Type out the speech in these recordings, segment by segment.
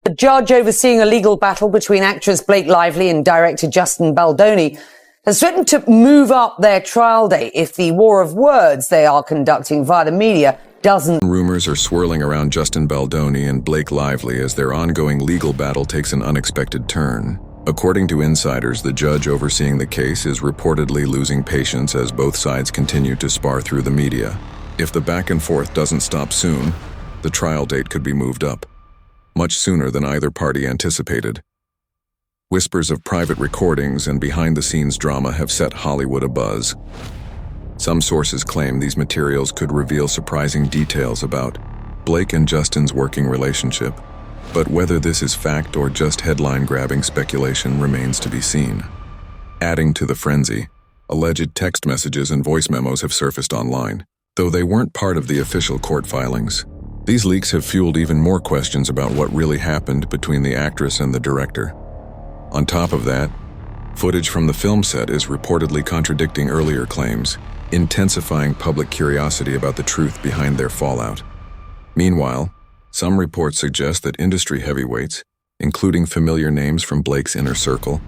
The judge overseeing a legal battle between actress Blake Lively and director Justin Baldoni has threatened to move up their trial date if the war of words they are conducting via the media doesn't. Rumors are swirling around Justin Baldoni and Blake Lively as their ongoing legal battle takes an unexpected turn. According to insiders, the judge overseeing the case is reportedly losing patience as both sides continue to spar through the media. If the back and forth doesn't stop soon, the trial date could be moved up, much sooner than either party anticipated. Whispers of private recordings and behind-the-scenes drama have set Hollywood abuzz. Some sources claim these materials could reveal surprising details about Blake and Justin's working relationship, but whether this is fact or just headline-grabbing speculation remains to be seen. Adding to the frenzy, alleged text messages and voice memos have surfaced online, though they weren't part of the official court filings. These leaks have fueled even more questions about what really happened between the actress and the director. On top of that, footage from the film set is reportedly contradicting earlier claims, intensifying public curiosity about the truth behind their fallout. Meanwhile, some reports suggest that industry heavyweights, including familiar names from Blake's inner circle,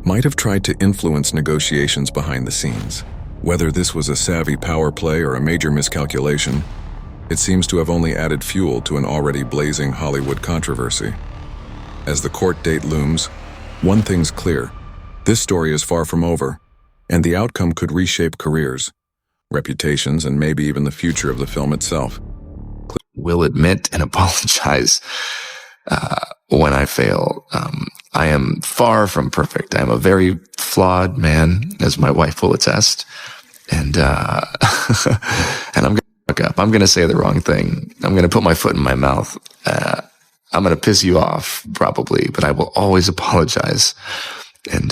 might have tried to influence negotiations behind the scenes. Whether this was a savvy power play or a major miscalculation, it seems to have only added fuel to an already blazing Hollywood controversy. As the court date looms, one thing's clear: this story is far from over, and the outcome could reshape careers, reputations, and maybe even the future of the film itself. Will admit and apologize when I fail. I am far from perfect. I'm a very flawed man, as my wife will attest, and and I'm gonna fuck up. I'm gonna say the wrong thing. I'm gonna put my foot in my mouth. I'm gonna piss you off probably, but I will always apologize and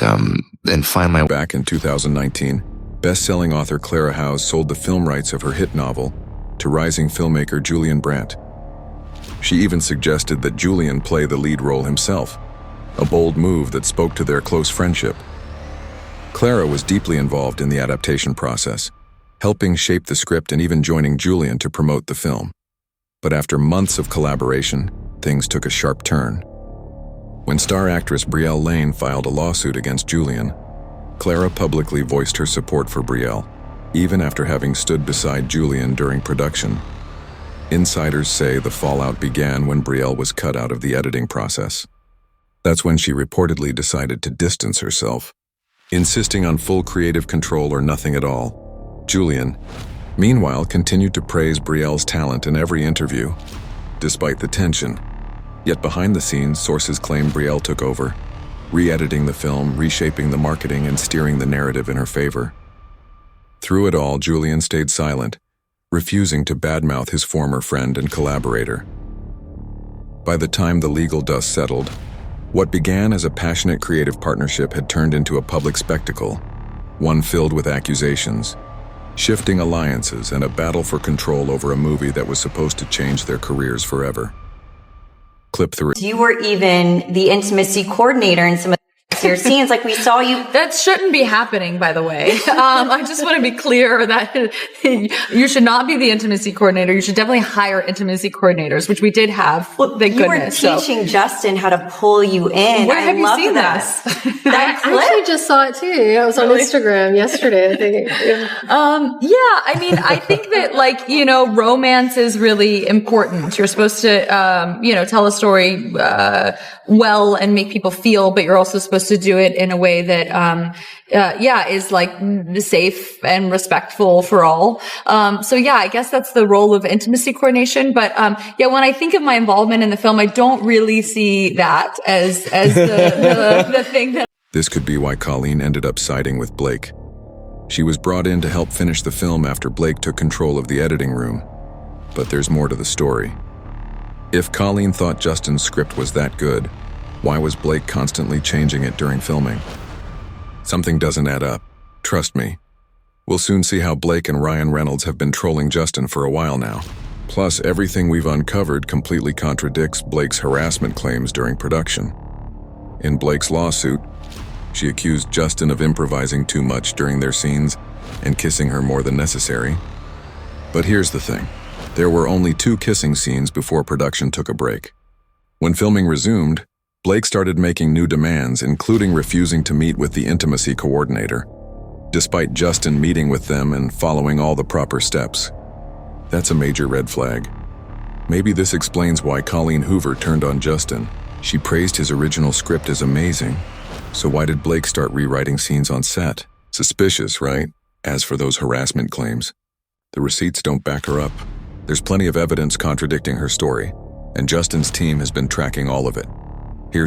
find my way. Back in 2019, best-selling author Clara Howe sold the film rights of her hit novel to rising filmmaker Julian Brandt. She even suggested that Julian play the lead role himself, a bold move that spoke to their close friendship. Clara was deeply involved in the adaptation process, helping shape the script and even joining Julian to promote the film. But after months of collaboration, things took a sharp turn. When star actress Brielle Lane filed a lawsuit against Julian, Clara publicly voiced her support for Brielle, even after having stood beside Julian during production. Insiders say the fallout began when Brielle was cut out of the editing process. That's when she reportedly decided to distance herself, insisting on full creative control or nothing at all. Julian, meanwhile, continued to praise Brielle's talent in every interview, despite the tension. Yet behind the scenes, sources claim Brielle took over, re-editing the film, reshaping the marketing, and steering the narrative in her favor. Through it all, Julian stayed silent, refusing to badmouth his former friend and collaborator. By the time the legal dust settled, what began as a passionate creative partnership had turned into a public spectacle, one filled with accusations, shifting alliances, and a battle for control over a movie that was supposed to change their careers forever. Clip 3. You were even the intimacy coordinator in some of your scenes. Like, we saw you. That shouldn't be happening, by the way. I just want to be clear that you should not be the intimacy coordinator. You should definitely hire intimacy coordinators, which we did have. Well, thank goodness. You were teaching Justin how to pull you in. Where have you seen that. that I actually just saw it too. It was on Instagram yesterday, I think. Yeah, I mean, I think that, like, you know, romance is really important. You're supposed to, you know, tell a story well and make people feel, but you're also supposed to do it in a way that, is like safe and respectful for all. So yeah, I guess that's the role of intimacy coordination. But, yeah, when I think of my involvement in the film, I don't really see that as the thing that. This could be why Colleen ended up siding with Blake. She was brought in to help finish the film after Blake took control of the editing room. But there's more to the story. If Colleen thought Justin's script was that good, why was Blake constantly changing it during filming? Something doesn't add up. Trust me. We'll soon see how Blake and Ryan Reynolds have been trolling Justin for a while now. Plus, everything we've uncovered completely contradicts Blake's harassment claims during production. In Blake's lawsuit, she accused Justin of improvising too much during their scenes and kissing her more than necessary. But here's the thing. There were only 2 kissing scenes before production took a break. When filming resumed, Blake started making new demands, including refusing to meet with the intimacy coordinator, despite Justin meeting with them and following all the proper steps. That's a major red flag. Maybe this explains why Colleen Hoover turned on Justin. She praised his original script as amazing. So why did Blake start rewriting scenes on set? Suspicious, right? As for those harassment claims, the receipts don't back her up. There's plenty of evidence contradicting her story, and Justin's team has been tracking all of it.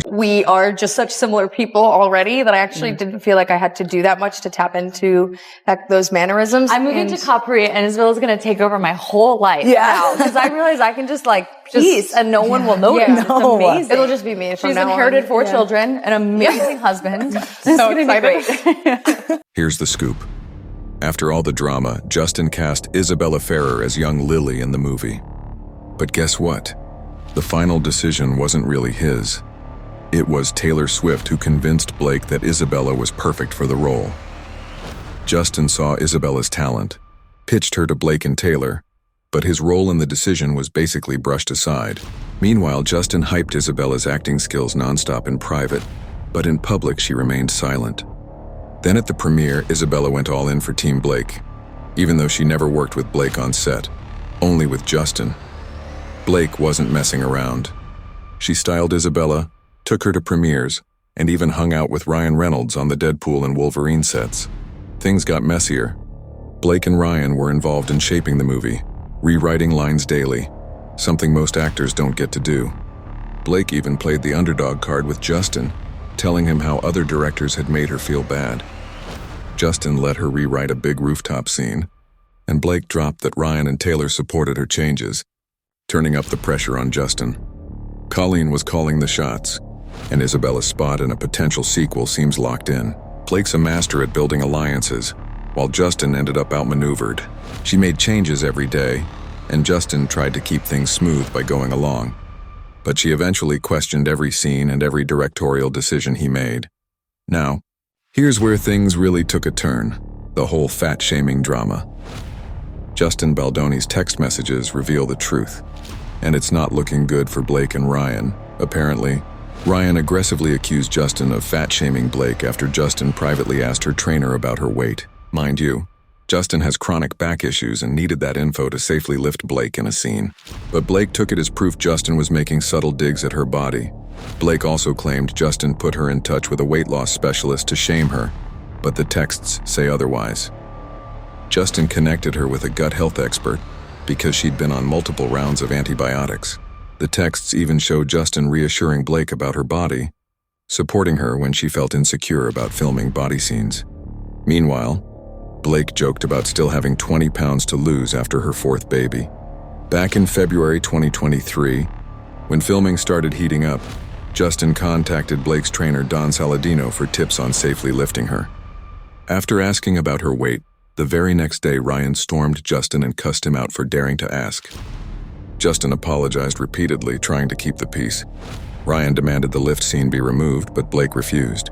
We are just such similar people already that I actually didn't feel like I had to do that much to tap into those mannerisms. I'm moving to Capri, and Isabella's going to take over my whole life now, because I realize I can just peace, and no and no one will notice. Yeah, it's amazing. It'll just be me from She's now inherited on. 4 children, an amazing husband. So excited. Here's the scoop. After all the drama, Justin cast Isabella Ferrer as young Lily in the movie. But guess what? The final decision wasn't really his. It was Taylor Swift who convinced Blake that Isabella was perfect for the role. Justin saw Isabella's talent, pitched her to Blake and Taylor, but his role in the decision was basically brushed aside. Meanwhile, Justin hyped Isabella's acting skills nonstop in private, but in public she remained silent. Then at the premiere, Isabella went all in for Team Blake, even though she never worked with Blake on set, only with Justin. Blake wasn't messing around. She styled Isabella, took her to premieres, and even hung out with Ryan Reynolds on the Deadpool and Wolverine sets. Things got messier. Blake and Ryan were involved in shaping the movie, rewriting lines daily, something most actors don't get to do. Blake even played the underdog card with Justin, telling him how other directors had made her feel bad. Justin let her rewrite a big rooftop scene, and Blake dropped that Ryan and Taylor supported her changes, turning up the pressure on Justin. Colleen was calling the shots, and Isabella's spot in a potential sequel seems locked in. Blake's a master at building alliances, while Justin ended up outmaneuvered. She made changes every day, and Justin tried to keep things smooth by going along. But she eventually questioned every scene and every directorial decision he made. Now, here's where things really took a turn, the whole fat-shaming drama. Justin Baldoni's text messages reveal the truth, and it's not looking good for Blake and Ryan. Apparently, Ryan aggressively accused Justin of fat-shaming Blake after Justin privately asked her trainer about her weight. Mind you, Justin has chronic back issues and needed that info to safely lift Blake in a scene. But Blake took it as proof Justin was making subtle digs at her body. Blake also claimed Justin put her in touch with a weight loss specialist to shame her, but the texts say otherwise. Justin connected her with a gut health expert because she'd been on multiple rounds of antibiotics. The texts even show Justin reassuring Blake about her body, supporting her when she felt insecure about filming body scenes. Meanwhile, Blake joked about still having 20 pounds to lose after her 4th baby. Back in February 2023, when filming started heating up, Justin contacted Blake's trainer Don Saladino for tips on safely lifting her. After asking about her weight, the very next day Ryan stormed Justin and cussed him out for daring to ask. Justin apologized repeatedly, trying to keep the peace. Ryan demanded the lift scene be removed, but Blake refused.